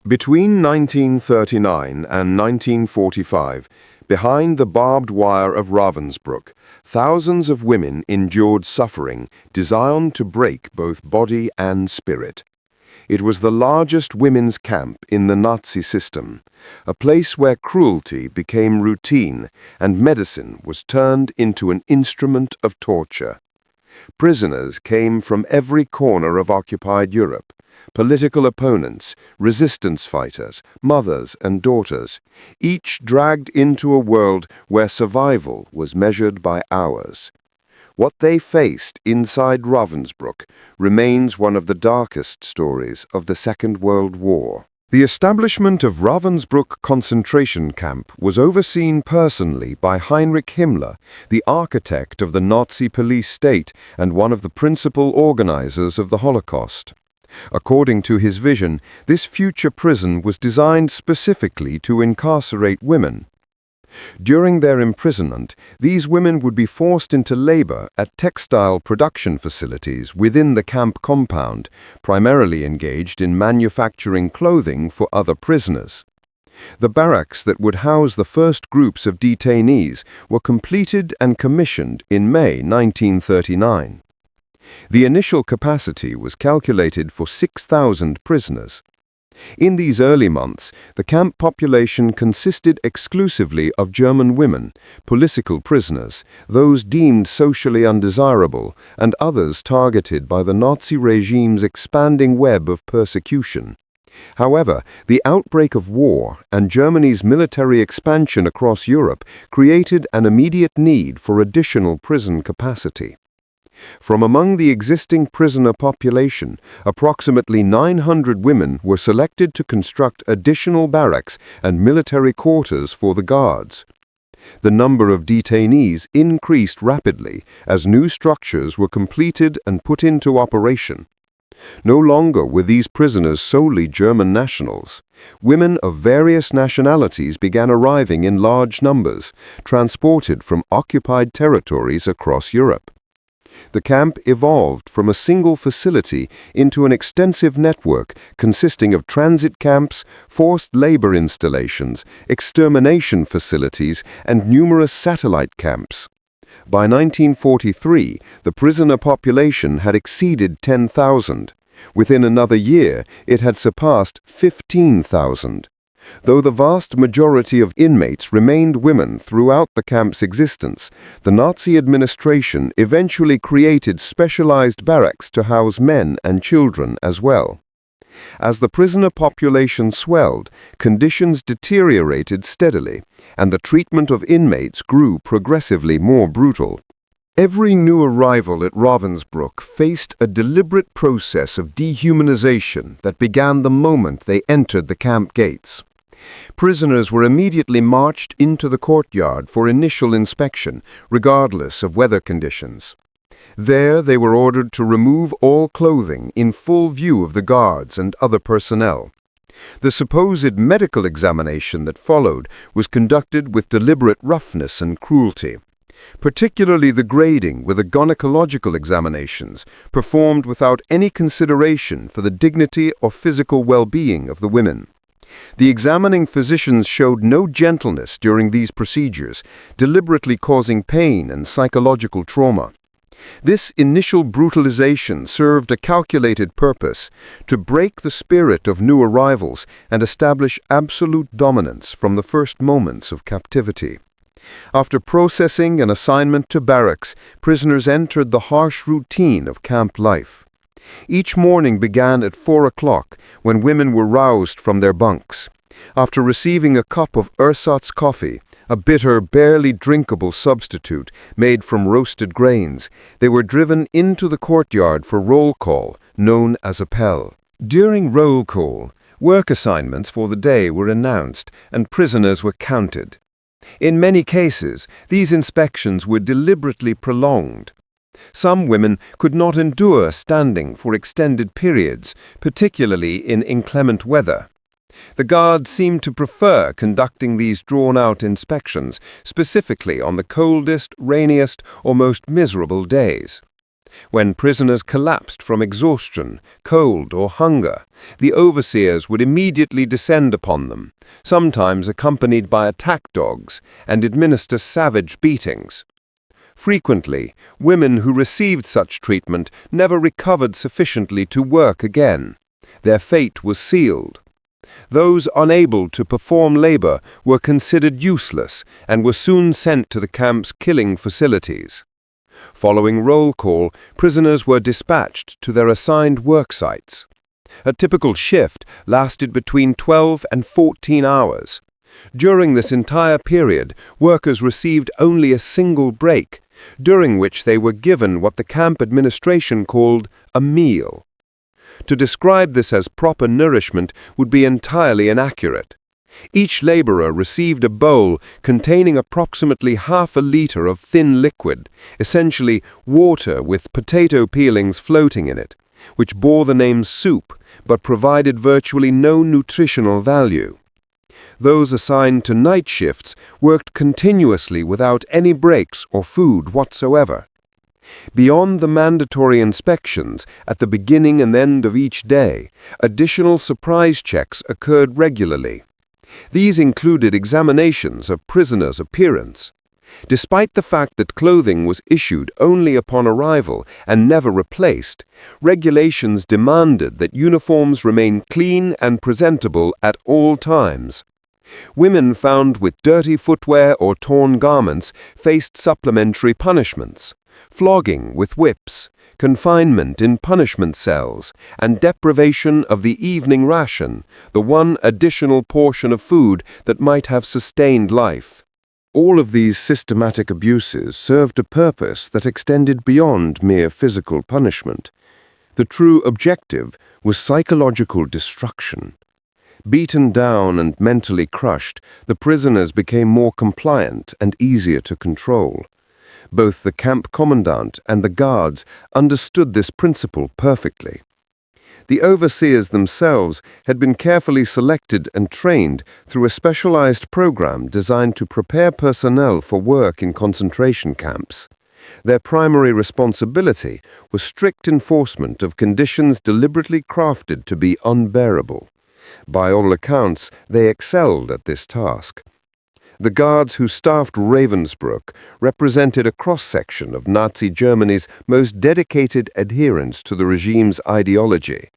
Between 1939 and 1945, behind the barbed wire of Ravensbrück, thousands of women endured suffering designed to break both body and spirit. It was the largest women's camp in the Nazi system, a place where cruelty became routine and medicine was turned into an instrument of torture. Prisoners came from every corner of occupied Europe: political opponents, resistance fighters, mothers and daughters, each dragged into a world where survival was measured by hours. What they faced inside Ravensbrück remains one of the darkest stories of the Second World War. The establishment of Ravensbrück concentration camp was overseen personally by Heinrich Himmler, the architect of the Nazi police state and one of the principal organizers of the Holocaust. According to his vision, this future prison was designed specifically to incarcerate women. During their imprisonment, these women would be forced into labor at textile production facilities within the camp compound, primarily engaged in manufacturing clothing for other prisoners. The barracks that would house the first groups of detainees were completed and commissioned in May 1939. The initial capacity was calculated for 6,000 prisoners. In these early months, the camp population consisted exclusively of German women, political prisoners, those deemed socially undesirable, and others targeted by the Nazi regime's expanding web of persecution. However, the outbreak of war and Germany's military expansion across Europe created an immediate need for additional prison capacity. From among the existing prisoner population, approximately 900 women were selected to construct additional barracks and military quarters for the guards. The number of detainees increased rapidly as new structures were completed and put into operation. No longer were these prisoners solely German nationals. Women of various nationalities began arriving in large numbers, transported from occupied territories across Europe. The camp evolved from a single facility into an extensive network consisting of transit camps, forced labor installations, extermination facilities, and numerous satellite camps. By 1943, the prisoner population had exceeded 10,000. Within another year, it had surpassed 15,000. Though the vast majority of inmates remained women throughout the camp's existence, the Nazi administration eventually created specialized barracks to house men and children as well. As the prisoner population swelled, conditions deteriorated steadily, and the treatment of inmates grew progressively more brutal. Every new arrival at Ravensbrück faced a deliberate process of dehumanization that began the moment they entered the camp gates. Prisoners were immediately marched into the courtyard for initial inspection, regardless of weather conditions. There they were ordered to remove all clothing in full view of the guards and other personnel. The supposed medical examination that followed was conducted with deliberate roughness and cruelty. Particularly the grading with the gynecological examinations, performed without any consideration for the dignity or physical well-being of the women. The examining physicians showed no gentleness during these procedures, deliberately causing pain and psychological trauma. This initial brutalization served a calculated purpose: to break the spirit of new arrivals and establish absolute dominance from the first moments of captivity. After processing and assignment to barracks, prisoners entered the harsh routine of camp life. Each morning began at 4 o'clock, when women were roused from their bunks. After receiving a cup of ersatz coffee, a bitter, barely drinkable substitute made from roasted grains, they were driven into the courtyard for roll call, known as appell. During roll call, work assignments for the day were announced and prisoners were counted. In many cases, these inspections were deliberately prolonged. Some women could not endure standing for extended periods, particularly in inclement weather. The guards seemed to prefer conducting these drawn-out inspections, specifically on the coldest, rainiest, or most miserable days. When prisoners collapsed from exhaustion, cold, or hunger, the overseers would immediately descend upon them, sometimes accompanied by attack dogs, and administer savage beatings. Frequently, women who received such treatment never recovered sufficiently to work again. Their fate was sealed. Those unable to perform labor were considered useless and were soon sent to the camp's killing facilities. Following roll call, prisoners were dispatched to their assigned work sites. A typical shift lasted between 12 and 14 hours. During this entire period, workers received only a single break, during which they were given what the camp administration called a meal. To describe this as proper nourishment would be entirely inaccurate. Each laborer received a bowl containing approximately half a liter of thin liquid, essentially water with potato peelings floating in it, which bore the name soup but provided virtually no nutritional value. Those assigned to night shifts worked continuously without any breaks or food whatsoever. Beyond the mandatory inspections at the beginning and end of each day, additional surprise checks occurred regularly. These included examinations of prisoners' appearance. Despite the fact that clothing was issued only upon arrival and never replaced, regulations demanded that uniforms remain clean and presentable at all times. Women found with dirty footwear or torn garments faced supplementary punishments: flogging with whips, confinement in punishment cells, and deprivation of the evening ration, the one additional portion of food that might have sustained life. All of these systematic abuses served a purpose that extended beyond mere physical punishment. The true objective was psychological destruction. Beaten down and mentally crushed, the prisoners became more compliant and easier to control. Both the camp commandant and the guards understood this principle perfectly. The overseers themselves had been carefully selected and trained through a specialized program designed to prepare personnel for work in concentration camps. Their primary responsibility was strict enforcement of conditions deliberately crafted to be unbearable. By all accounts, they excelled at this task. The guards who staffed Ravensbrück represented a cross-section of Nazi Germany's most dedicated adherents to the regime's ideology.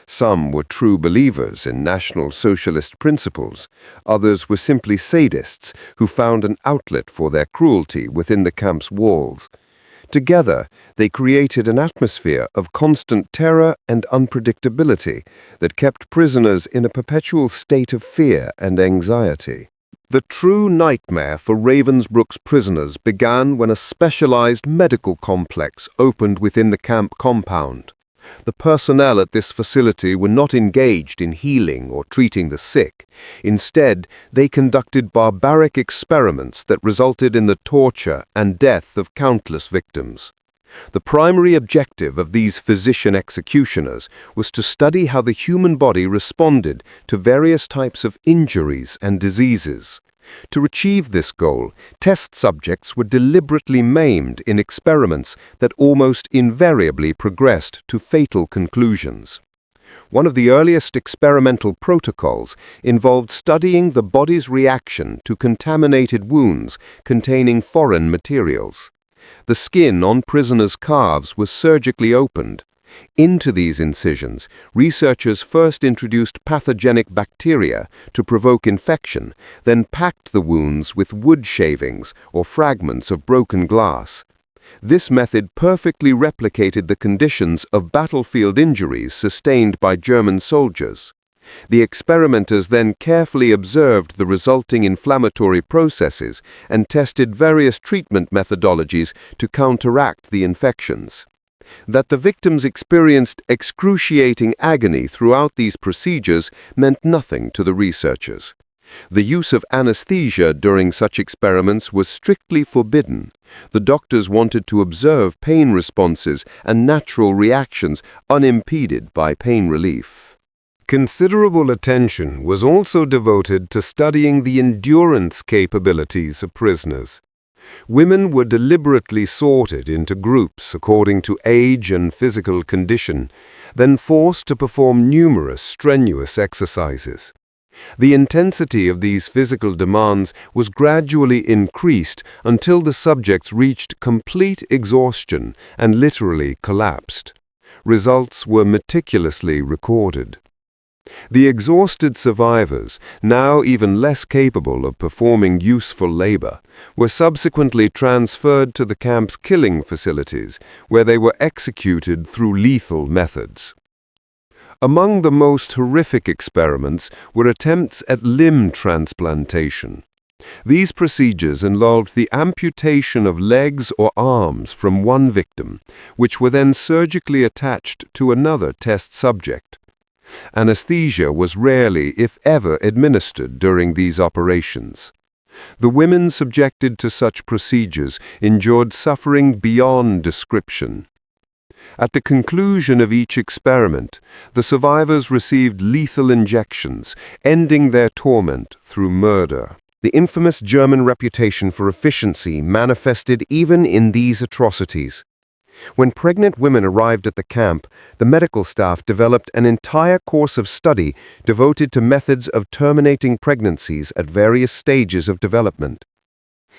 Some were true believers in National Socialist principles. Others were simply sadists who found an outlet for their cruelty within the camp's walls. Together, they created an atmosphere of constant terror and unpredictability that kept prisoners in a perpetual state of fear and anxiety. The true nightmare for Ravensbrück's prisoners began when a specialized medical complex opened within the camp compound. The personnel at this facility were not engaged in healing or treating the sick. Instead, they conducted barbaric experiments that resulted in the torture and death of countless victims. The primary objective of these physician executioners was to study how the human body responded to various types of injuries and diseases. To achieve this goal, test subjects were deliberately maimed in experiments that almost invariably progressed to fatal conclusions. One of the earliest experimental protocols involved studying the body's reaction to contaminated wounds containing foreign materials. The skin on prisoners' calves was surgically opened. Into these incisions, researchers first introduced pathogenic bacteria to provoke infection, then packed the wounds with wood shavings or fragments of broken glass. This method perfectly replicated the conditions of battlefield injuries sustained by German soldiers. The experimenters then carefully observed the resulting inflammatory processes and tested various treatment methodologies to counteract the infections. That the victims experienced excruciating agony throughout these procedures meant nothing to the researchers. The use of anesthesia during such experiments was strictly forbidden. The doctors wanted to observe pain responses and natural reactions unimpeded by pain relief. Considerable attention was also devoted to studying the endurance capabilities of prisoners. Women were deliberately sorted into groups according to age and physical condition, then forced to perform numerous strenuous exercises. The intensity of these physical demands was gradually increased until the subjects reached complete exhaustion and literally collapsed. Results were meticulously recorded. The exhausted survivors, now even less capable of performing useful labor, were subsequently transferred to the camp's killing facilities, where they were executed through lethal methods. Among the most horrific experiments were attempts at limb transplantation. These procedures involved the amputation of legs or arms from one victim, which were then surgically attached to another test subject. Anesthesia was rarely, if ever, administered during these operations. The women subjected to such procedures endured suffering beyond description. At the conclusion of each experiment, the survivors received lethal injections, ending their torment through murder. The infamous German reputation for efficiency manifested even in these atrocities. When pregnant women arrived at the camp, the medical staff developed an entire course of study devoted to methods of terminating pregnancies at various stages of development.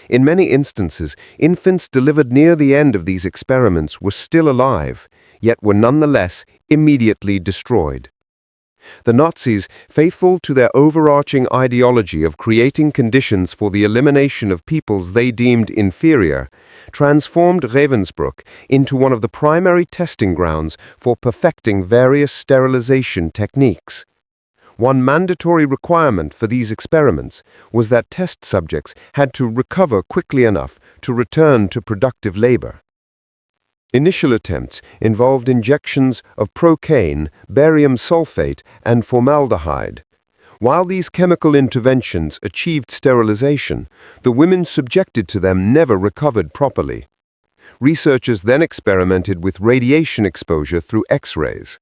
In many instances, infants delivered near the end of these experiments were still alive, yet were nonetheless immediately destroyed. The Nazis, faithful to their overarching ideology of creating conditions for the elimination of peoples they deemed inferior, transformed Ravensbrück into one of the primary testing grounds for perfecting various sterilization techniques. One mandatory requirement for these experiments was that test subjects had to recover quickly enough to return to productive labor. Initial attempts involved injections of procaine, barium sulfate, and formaldehyde. While these chemical interventions achieved sterilization, the women subjected to them never recovered properly. Researchers then experimented with radiation exposure through X-rays.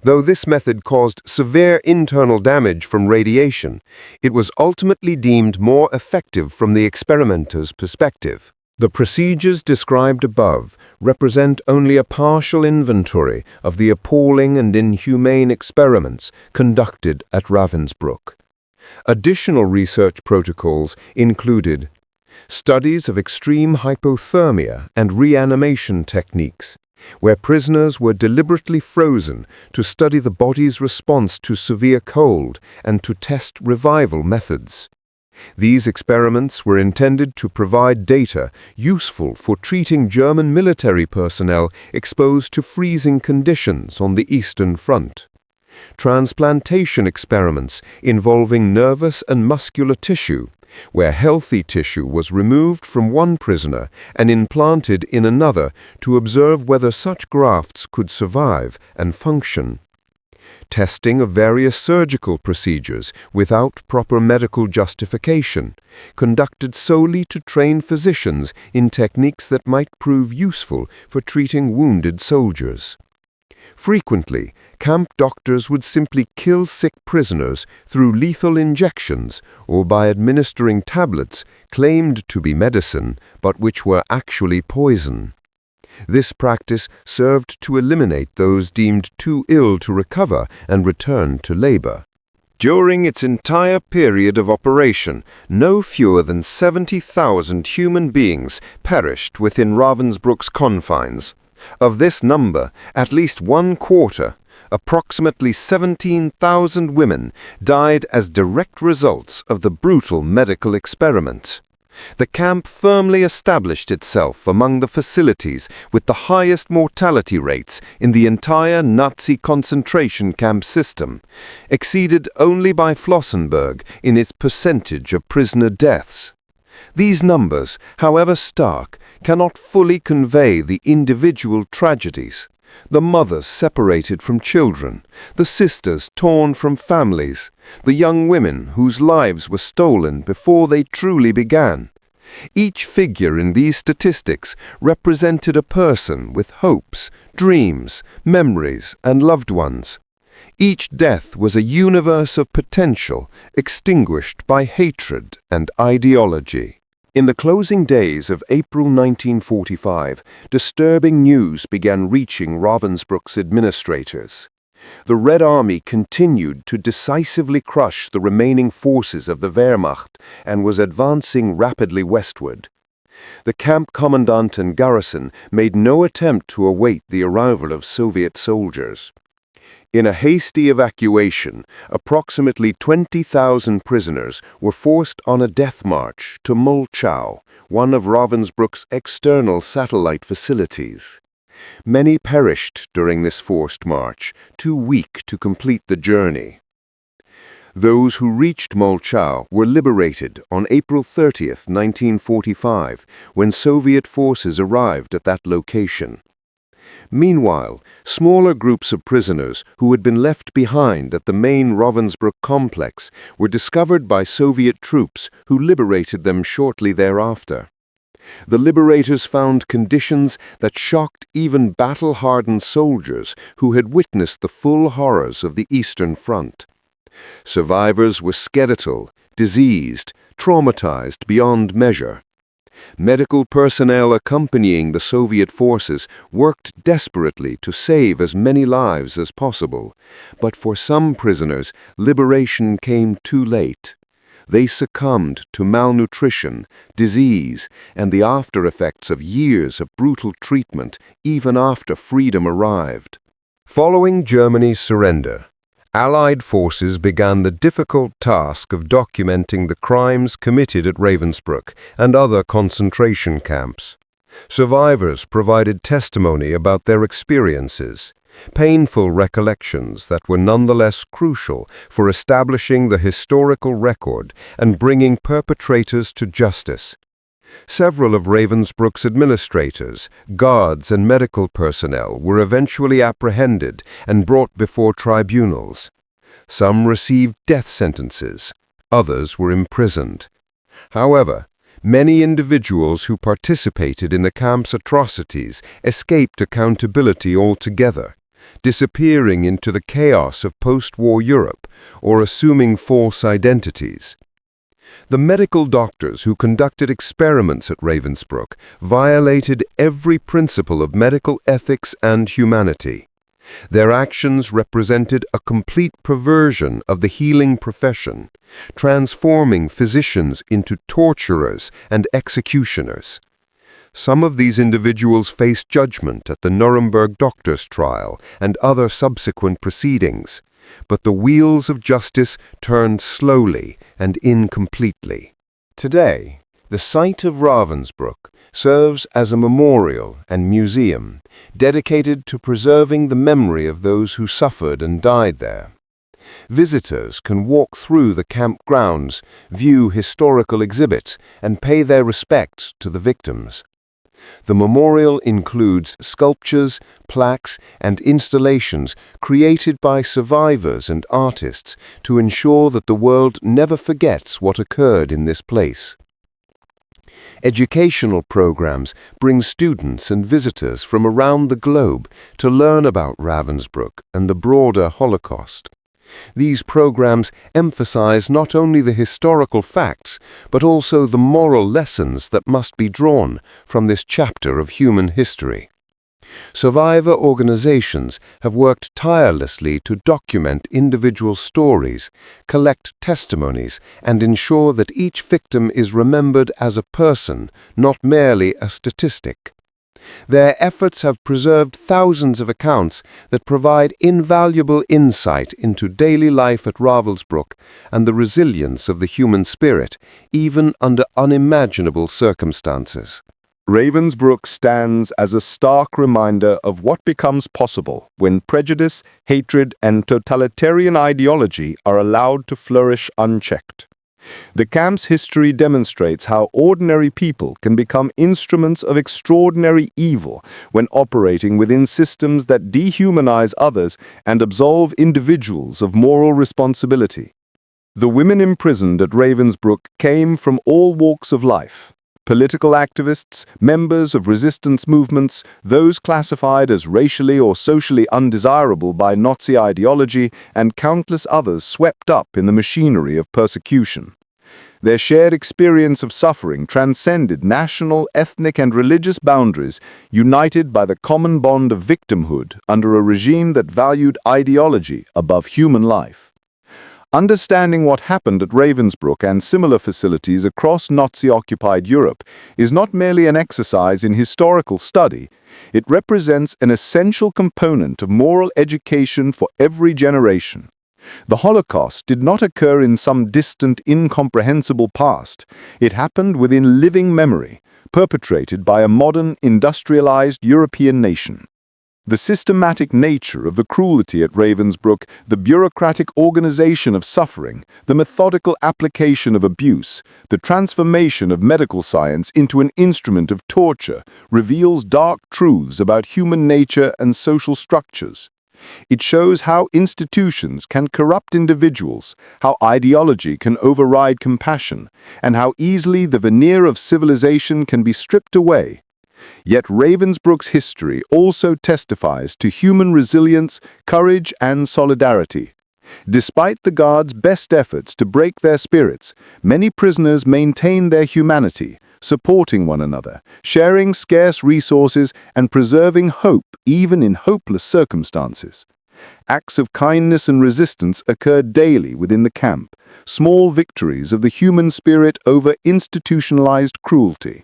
Though this method caused severe internal damage from radiation, it was ultimately deemed more effective from the experimenter's perspective. The procedures described above represent only a partial inventory of the appalling and inhumane experiments conducted at Ravensbrück. Additional research protocols included studies of extreme hypothermia and reanimation techniques, where prisoners were deliberately frozen to study the body's response to severe cold and to test revival methods. These experiments were intended to provide data useful for treating German military personnel exposed to freezing conditions on the Eastern Front. Transplantation experiments involving nervous and muscular tissue, where healthy tissue was removed from one prisoner and implanted in another to observe whether such grafts could survive and function. Testing of various surgical procedures without proper medical justification, conducted solely to train physicians in techniques that might prove useful for treating wounded soldiers. Frequently, camp doctors would simply kill sick prisoners through lethal injections or by administering tablets claimed to be medicine, but which were actually poison. This practice served to eliminate those deemed too ill to recover and return to labor. During its entire period of operation, no fewer than 70,000 human beings perished within Ravensbrück's confines. Of this number, at least 1/4, approximately 17,000 women, died as direct results of the brutal medical experiment. The camp firmly established itself among the facilities with the highest mortality rates in the entire Nazi concentration camp system, exceeded only by Flossenburg in its percentage of prisoner deaths. These numbers, however stark, cannot fully convey the individual tragedies. The mothers separated from children, the sisters torn from families, the young women whose lives were stolen before they truly began. Each figure in these statistics represented a person with hopes, dreams, memories, and loved ones. Each death was a universe of potential extinguished by hatred and ideology. In the closing days of April 1945, disturbing news began reaching Ravensbrück's administrators. The Red Army continued to decisively crush the remaining forces of the Wehrmacht and was advancing rapidly westward. The camp commandant and garrison made no attempt to await the arrival of Soviet soldiers. In a hasty evacuation, approximately 20,000 prisoners were forced on a death march to Molchow, one of Ravensbrück's external satellite facilities. Many perished during this forced march, too weak to complete the journey. Those who reached Molchow were liberated on April 30, 1945, when Soviet forces arrived at that location. Meanwhile, smaller groups of prisoners who had been left behind at the main Ravensbrück complex were discovered by Soviet troops who liberated them shortly thereafter. The liberators found conditions that shocked even battle-hardened soldiers who had witnessed the full horrors of the Eastern Front. Survivors were skeletal, diseased, traumatized beyond measure. Medical personnel accompanying the Soviet forces worked desperately to save as many lives as possible, but for some prisoners, liberation came too late. They succumbed to malnutrition, disease, and the after-effects of years of brutal treatment even after freedom arrived. Following Germany's surrender, Allied forces began the difficult task of documenting the crimes committed at Ravensbrück and other concentration camps. Survivors provided testimony about their experiences, painful recollections that were nonetheless crucial for establishing the historical record and bringing perpetrators to justice. Several of Ravensbrück's administrators, guards, and medical personnel were eventually apprehended and brought before tribunals. Some received death sentences, others were imprisoned. However, many individuals who participated in the camp's atrocities escaped accountability altogether, disappearing into the chaos of post-war Europe or assuming false identities. The medical doctors who conducted experiments at Ravensbrück violated every principle of medical ethics and humanity. Their actions represented a complete perversion of the healing profession, transforming physicians into torturers and executioners. Some of these individuals faced judgment at the Nuremberg doctors' trial and other subsequent proceedings, but the wheels of justice turned slowly and incompletely. Today, the site of Ravensbrück serves as a memorial and museum dedicated to preserving the memory of those who suffered and died there. Visitors can walk through the camp grounds, view historical exhibits, and pay their respects to the victims. The memorial includes sculptures, plaques, and installations created by survivors and artists to ensure that the world never forgets what occurred in this place. Educational programs bring students and visitors from around the globe to learn about Ravensbrück and the broader Holocaust. These programs emphasize not only the historical facts, but also the moral lessons that must be drawn from this chapter of human history. Survivor organizations have worked tirelessly to document individual stories, collect testimonies, and ensure that each victim is remembered as a person, not merely a statistic. Their efforts have preserved thousands of accounts that provide invaluable insight into daily life at Ravensbrück and the resilience of the human spirit, even under unimaginable circumstances. Ravensbrück stands as a stark reminder of what becomes possible when prejudice, hatred, and totalitarian ideology are allowed to flourish unchecked. The camp's history demonstrates how ordinary people can become instruments of extraordinary evil when operating within systems that dehumanize others and absolve individuals of moral responsibility. The women imprisoned at Ravensbrück came from all walks of life. Political activists, members of resistance movements, those classified as racially or socially undesirable by Nazi ideology, and countless others swept up in the machinery of persecution. Their shared experience of suffering transcended national, ethnic, and religious boundaries, united by the common bond of victimhood under a regime that valued ideology above human life. Understanding what happened at Ravensbrück and similar facilities across Nazi-occupied Europe is not merely an exercise in historical study, it represents an essential component of moral education for every generation. The Holocaust did not occur in some distant, incomprehensible past. It happened within living memory, perpetrated by a modern, industrialized European nation. The systematic nature of the cruelty at Ravensbrück, the bureaucratic organization of suffering, the methodical application of abuse, the transformation of medical science into an instrument of torture reveals dark truths about human nature and social structures. It shows how institutions can corrupt individuals, how ideology can override compassion, and how easily the veneer of civilization can be stripped away. Yet Ravensbrück's history also testifies to human resilience, courage, and solidarity. Despite the guards' best efforts to break their spirits, many prisoners maintain their humanity, supporting one another, sharing scarce resources, and preserving hope even in hopeless circumstances. Acts of kindness and resistance occur daily within the camp, small victories of the human spirit over institutionalized cruelty.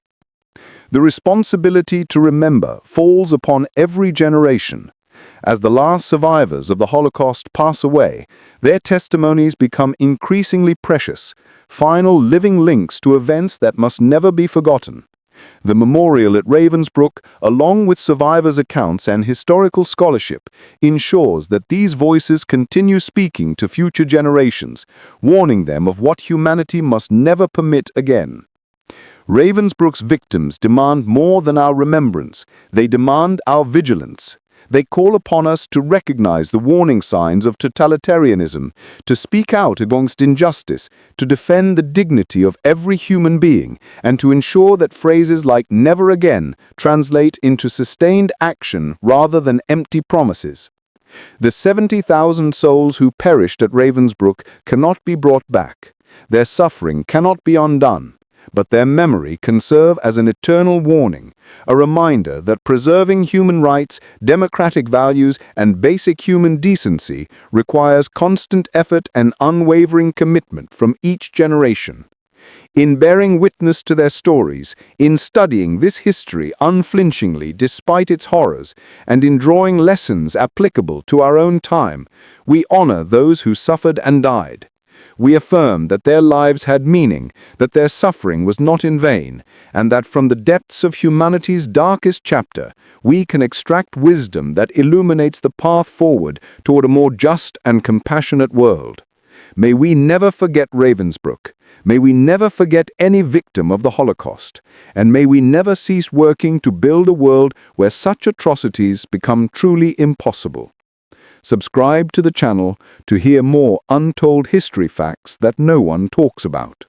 The responsibility to remember falls upon every generation. As the last survivors of the Holocaust pass away, their testimonies become increasingly precious, final living links to events that must never be forgotten. The memorial at Ravensbrück, along with survivors' accounts and historical scholarship, ensures that these voices continue speaking to future generations, warning them of what humanity must never permit again. Ravensbrück's victims demand more than our remembrance. They demand our vigilance. They call upon us to recognize the warning signs of totalitarianism, to speak out against injustice, to defend the dignity of every human being, and to ensure that phrases like "never again" translate into sustained action rather than empty promises. The 70,000 souls who perished at Ravensbrück cannot be brought back. Their suffering cannot be undone. But their memory can serve as an eternal warning, a reminder that preserving human rights, democratic values, and basic human decency requires constant effort and unwavering commitment from each generation. In bearing witness to their stories, in studying this history unflinchingly despite its horrors, and in drawing lessons applicable to our own time, we honor those who suffered and died. We affirm that their lives had meaning, that their suffering was not in vain, and that from the depths of humanity's darkest chapter, we can extract wisdom that illuminates the path forward toward a more just and compassionate world. May we never forget Ravensbrück. May we never forget any victim of the Holocaust. And may we never cease working to build a world where such atrocities become truly impossible. Subscribe to the channel to hear more untold history facts that no one talks about.